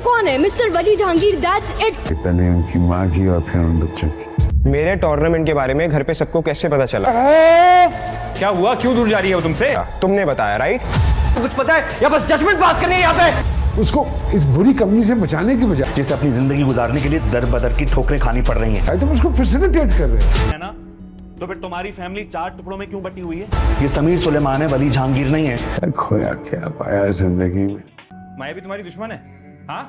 कौन है? Mister Wali Jahangir, that's it. पहले उनकी माँ की और फिर उन बच्चों की। मेरे टूर्नामेंट के बारे में घर पे सबको कैसे पता चला? क्या हुआ? क्यों दूर जा रही है वो तुमसे? तुमने बताया, राइट? कुछ पता है या बस जजमेंट पास करनी है यहाँ पे? उसको इस बुरी कंपनी से बचाने की बजाय जिसे अपनी जिंदगी गुजारने के लिए दर बदर की ठोकरें खानी पड़ रही हैं, तुम उसको फैसिलिटेट कर रहे हो, है ना? तो फिर तुम्हारी फैमिली 4 टुकड़ों में क्यों बटी हुई है? ये समीर सुलेमान है, वली जहांगीर नहीं है। खोया क्या पाया जिंदगी में? माया भी तुम्हारी दुश्मन है? हाँ,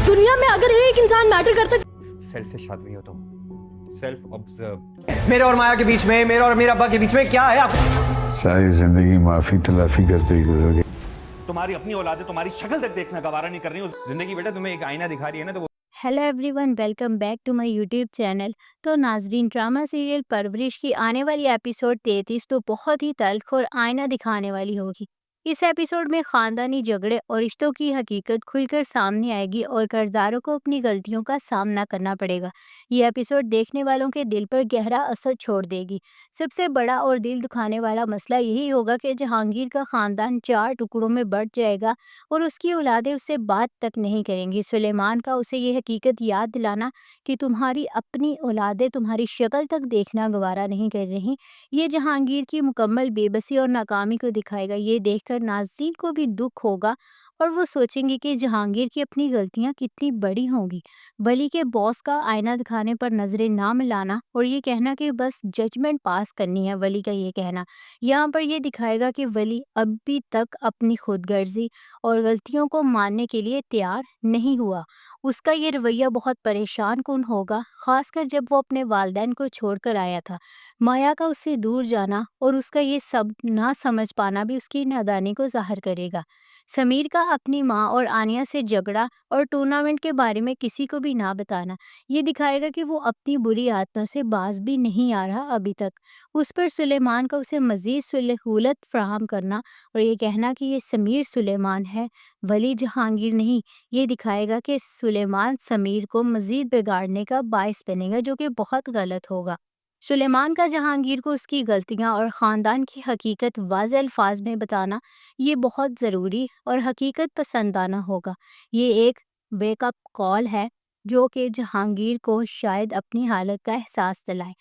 दुनिया में अगर एक इंसान मैटर करता, सेल्फिश आदमी हो तुम, सेल्फ ऑब्जर्व। मेरे और माया के बीच में, मेरे और मेरे अब्बा के बीच में क्या है? आप सारी जिंदगी माफी तलाफी करते ही गुजर गई। तुम्हारी अपनी औलादे तुम्हारी शक्ल तक देखना गवारा नहीं कर रही। जिंदगी बेटा तुम्हें एक आईना दिखा रही है ना, तो वो hello everyone, welcome back to my YouTube channel. तो नाजरीन, ड्रामा सीरियल परवरिश की आने वाली एपिसोड 33 तो बहुत ही तल्ख और आईना दिखाने वाली होगी। इस एपिसोड में खानदानी झगड़े और रिश्तों की हकीकत खुलकर सामने आएगी और किरदारों को अपनी गलतियों का सामना करना पड़ेगा। ये एपिसोड देखने वालों के दिल पर गहरा असर छोड़ देगी। सबसे बड़ा और दिल दुखाने वाला मसला यही होगा कि जहांगीर का खानदान 4 टुकड़ों में बढ़ जाएगा और उसकी औलादें उससे बात तक नहीं करेंगी। सुलेमान का उसे ये हकीकत याद दिलाना कि तुम्हारी अपनी औलादें तुम्हारी शक्ल तक देखना गवारा नहीं कर रही, ये जहांगीर की मुकम्मल बेबसी और नाकामी को दिखाएगा। ये देखकर नाज़रीन को भी दुख होगा और वो सोचेंगे कि जहांगीर की अपनी गलतियां कितनी बड़ी होंगी। वली के बॉस का आईना दिखाने पर नजरें ना मिलाना और ये कहना कि बस जजमेंट पास करनी है, वली का ये कहना यहाँ पर ये दिखाएगा कि वली अभी तक अपनी खुदगर्जी और गलतियों को मानने के लिए तैयार नहीं हुआ। उसका ये रवैया बहुत परेशान कुन होगा, खासकर जब वो अपने वालिदैन को छोड़कर आया था। माया का उससे दूर जाना और उसका ये सब ना समझ पाना भी उसकी नादानी को जाहिर करेगा। समीर का अपनी माँ और आनिया से झगड़ा और टूर्नामेंट के बारे में किसी को भी ना बताना, ये दिखाएगा कि वो अपनी बुरी आदतों से बाज भी नहीं आ रहा अभी तक। उस पर सुलेमान का उसे मज़ीद सहूलत फराहम करना और ये कहना कि ये समीर सुलेमान है, वली जहांगीर नहीं, ये दिखाएगा कि सुलेमान समीर को मज़ीद बिगाड़ने का बायस बनेगा, जो कि बहुत गलत होगा। सुलेमान का जहांगीर को उसकी गलतियां और ख़ानदान की हकीकत वाज़ेह अल्फाज में बताना ये बहुत ज़रूरी और हकीकत पसंदाना होगा। ये एक वेकअप कॉल है जो कि जहांगीर को शायद अपनी हालत का एहसास दिलाए।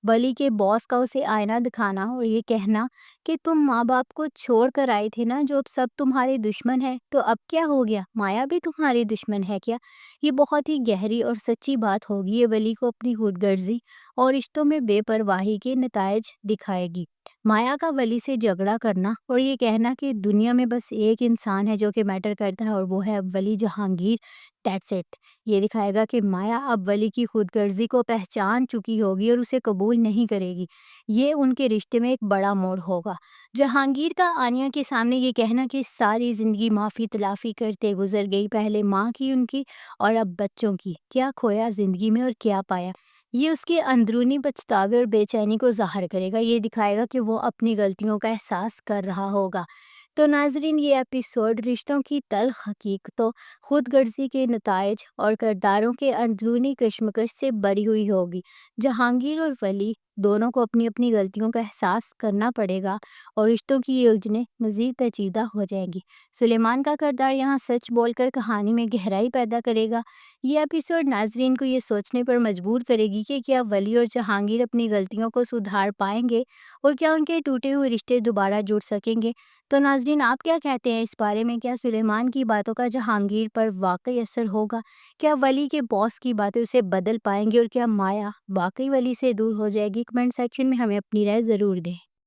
वली के बॉस का उसे आईना दिखाना और ये कहना कि तुम माँ बाप को छोड़ कर आए थे ना, जो अब सब तुम्हारे दुश्मन है, तो अब क्या हो गया, माया भी तुम्हारी दुश्मन है क्या? ये बहुत ही गहरी और सच्ची बात होगी। ये वली को अपनी खुदगर्जी और रिश्तों में बेपरवाही के नतायज दिखाएगी। माया का वली से झगड़ा करना और ये कहना कि दुनिया में बस एक इंसान है जो कि मैटर करता है और वो है अब वली जहांगीर, दैट्स इट। ये दिखाएगा कि माया अब वली की खुदगर्जी को पहचान चुकी होगी और उसे कबूल नहीं करेगी। ये उनके रिश्ते में एक बड़ा मोड़ होगा। जहांगीर का आनिया के सामने ये कहना कि सारी ज़िंदगी माफ़ी तलाफ़ी करते गुजर गई, पहले माँ की उनकी और अब बच्चों की, क्या खोया ज़िंदगी में और क्या पाया, ये उसके अंदरूनी पछतावे और बेचैनी को ज़ाहिर करेगा। ये दिखाएगा कि वो अपनी गलतियों का एहसास कर रहा होगा। तो नाजरीन, ये एपिसोड रिश्तों की तल्ख हकीकतों, खुदगर्जी के नतायज और किरदारों के अंदरूनी कशमकश से भरी हुई होगी। जहांगीर और वली दोनों को अपनी अपनी गलतियों का एहसास करना पड़ेगा और रिश्तों की ये उलझनें मज़ीद पेचीदा हो जाएंगी। सुलेमान का किरदार यहाँ सच बोलकर कहानी में गहराई पैदा करेगा। ये एपिसोड नाजरीन को ये सोचने पर मजबूर करेगी कि क्या वली और जहांगीर अपनी गलतियों को सुधार पाएंगे और क्या उनके टूटे हुए रिश्ते दोबारा जुड़ सकेंगे। तो नाजरीन, आप क्या कहते हैं इस बारे में? क्या सुलेमान की बातों का जहांगीर पर वाकई असर होगा? क्या वली के बॉस की बातें उसे बदल पाएंगी और क्या माया वाकई वली से दूर हो जाएगी? कमेंट सेक्शन में हमें अपनी राय ज़रूर दें।